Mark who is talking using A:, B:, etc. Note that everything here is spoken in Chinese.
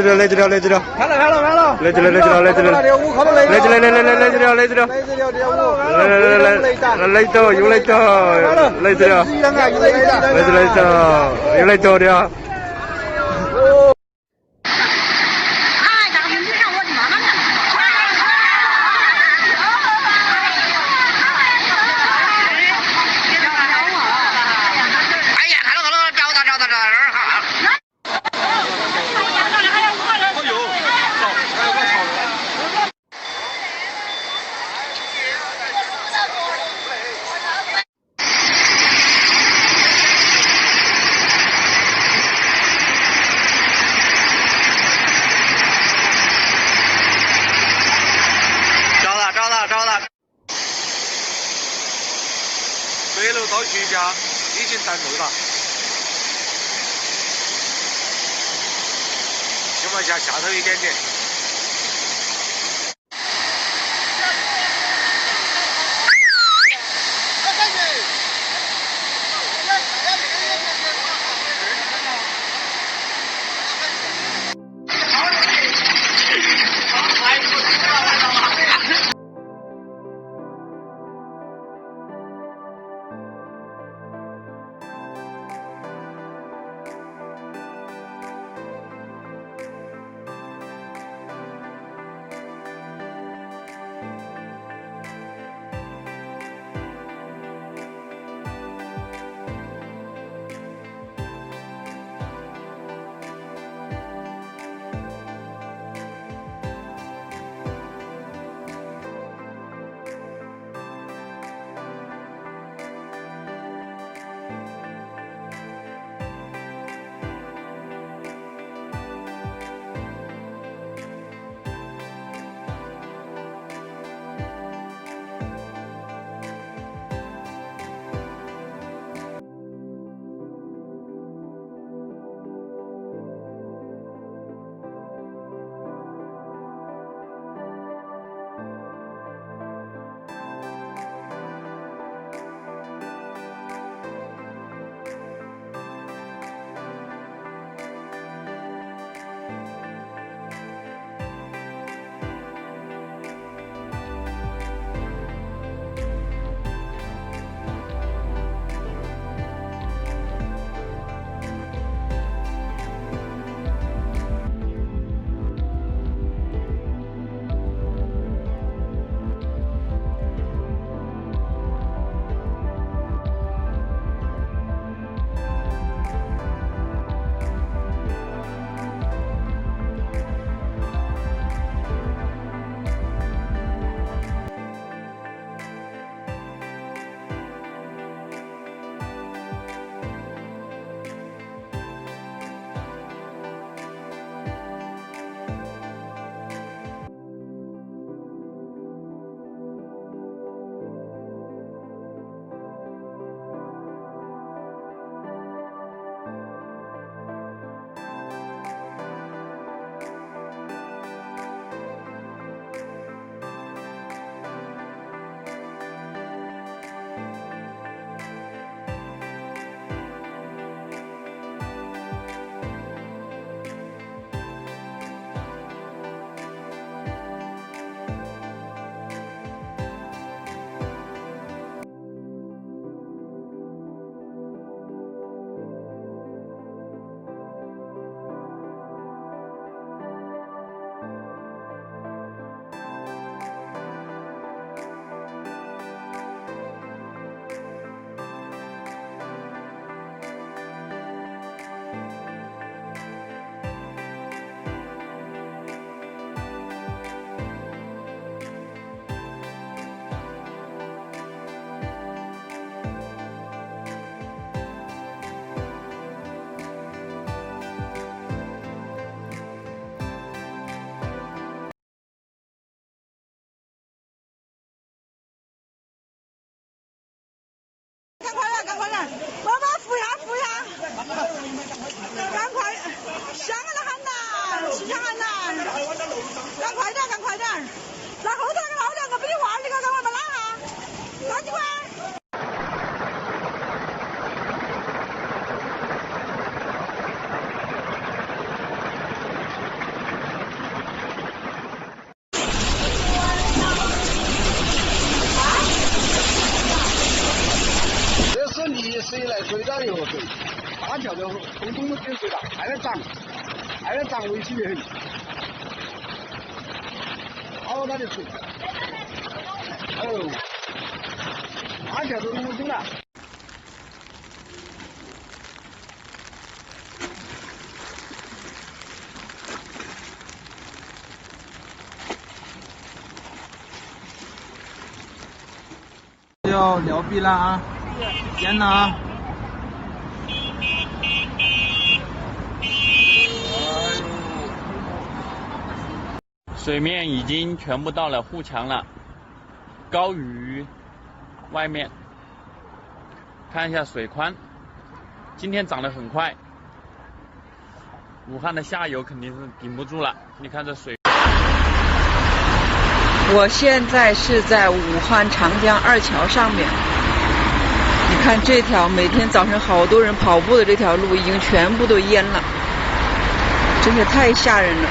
A: 子了，来子了，来子了，
B: 看了，
A: 来子了，来子了，来子了，来子了，来子了，来子了，来子了，来走，又来走，来子了，来走，又来走的啊。
B: 找到！北路到徐家已经登陆了，就往下头一点点。
C: 赶快点，妈妈扶一下，赶快，香了喊呐，气枪喊呐，赶快点，那后头那个老两个比你娃儿那个赶快把拉下，拉几块。
D: 水来水到又水，大桥都通通都进水了，还在涨，危险的很。好大的水！哦，大桥都通通了。
E: 要撩鼻了啊！天哪！
F: 水面已经全部到了护墙了，高于外面。看一下水宽，今天涨得很快，武汉的下游肯定是顶不住了。你看这水。
C: 我现在是在武汉长江二桥上面，你看这条每天早晨好多人跑步的这条路已经全部都淹了，真是太吓人了。